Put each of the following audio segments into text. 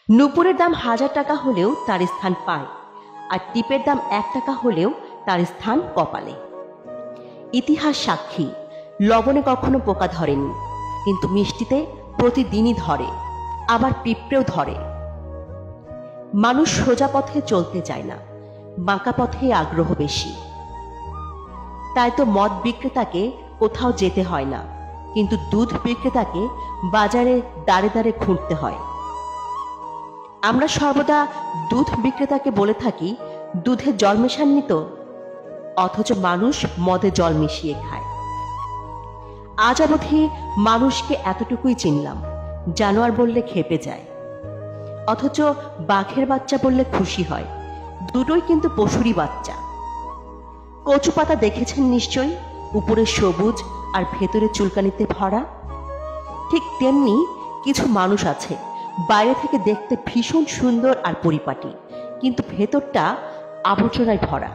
নুপুরের দাম 1000 টাকা হলেও তার স্থান পায়, আর টিপের দাম 1 টাকা হলেও তার স্থান কপালে। ইতিহাস সাক্ষী, লবণে কখনো পোকা ধরেনি, কিন্তু মিষ্টিতে প্রতিদিনই ধরে, আবার পিঁপড়েও ধরে। মানুষ সোজা পথে চলতে চায় না, বাঁকা পথে আগ্রহ বেশি। তাই তো মদ বিক্রেতাকে কোথাও যেতে হয় না, কিন্তু দুধ বিক্রেতাকে বাজারে দাঁড়ে দাঁড়ে খুঁড়তে হয়। আমরা সর্বদা দুধ বিক্রেতাকে বলে থাকি, দুধে জল মেশাননি তো, অথচ মানুষ মদে জল মিশিয়ে খায়। আজ অবধি মানুষকে এতটুকুই চিনলাম, জানোয়ার বললে ক্ষেপে যায়, অথচ বাঘের বাচ্চা বললে খুশি হয়। দুটোই কিন্তু পশুরই বাচ্চা। কচু পাতা দেখেছেন নিশ্চয়ই, উপরে সবুজ আর ভেতরে চুলকানিতে ভরা। ঠিক তেমনি কিছু মানুষ আছে, বাইরে থেকে দেখতে ভীষণ সুন্দর আর পরিপাটি, কিন্তু ভেতরটা আবর্জনায় ভরা।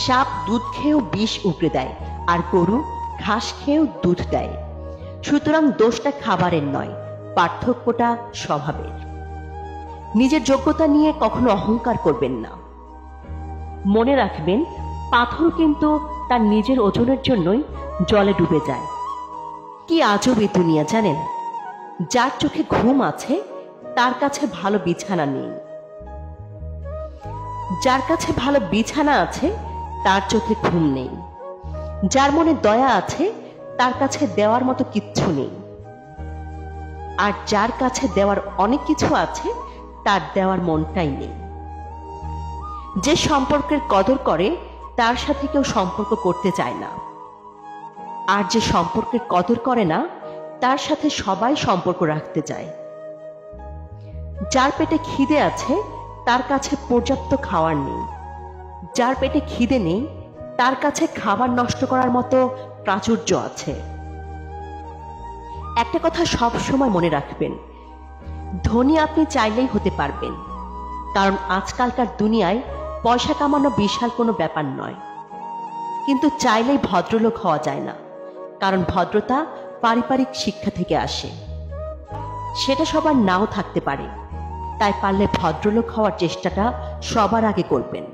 সাপ দুধ খেয়েও বিষ উগড়ে দেয়, আর গরু ঘাস খেয়েও দুধ দেয়। সুতরাং দোষটা খাবারের নয়, পার্থক্যটা স্বভাবের। নিজের যোগ্যতা নিয়ে কখনো অহংকার করবেন না। মনে রাখবেন, পাথর কিন্তু তার নিজের ওজনের জন্যই জলে ডুবে যায়। কি আজব এই দুনিয়া জানেন? যার চোখে ঘুম আছে তার কাছে ভালো বিছানা নেই, যার কাছে ভালো বিছানা আছে তার চোখে ঘুম নেই, যার মনে দয়া আছে তার কাছে দেওয়ার মতো কিচ্ছু নেই, আর যার কাছে দেওয়ার অনেক কিছু আছে তার দেওয়ার মনটাই নেই। যে সম্পর্কের কদর করে তার সাথে কেউ সম্পর্ক করতে চায় না, আর যে সম্পর্কের কদর করে না তার সাথে সবাই সম্পর্ক রাখতে চায়। যার পেটে খিদে আছে তার কাছে পর্যাপ্ত খাওয়ার নেই, যার পেটে খিদে নেই তার কাছে খাবার নষ্ট করার মতো প্রাচুর্য আছে। একটা কথা সব সময় মনে রাখবেন, ধনী আপনি চাইলেই হতে পারবেন, কারণ আজকালকার দুনিয়ায় পয়সা কামানো বিশাল কোনো ব্যাপার নয়। কিন্তু চাইলেই ভদ্রলোক হওয়া যায় না, কারণ ভদ্রতা পারিবারিক শিক্ষা থেকে আসে। সেটা সবার নাও থাকতে পারে, তাই পারলে ভদ্রলোক হওয়ার চেষ্টাটা সবার আগে করবেন।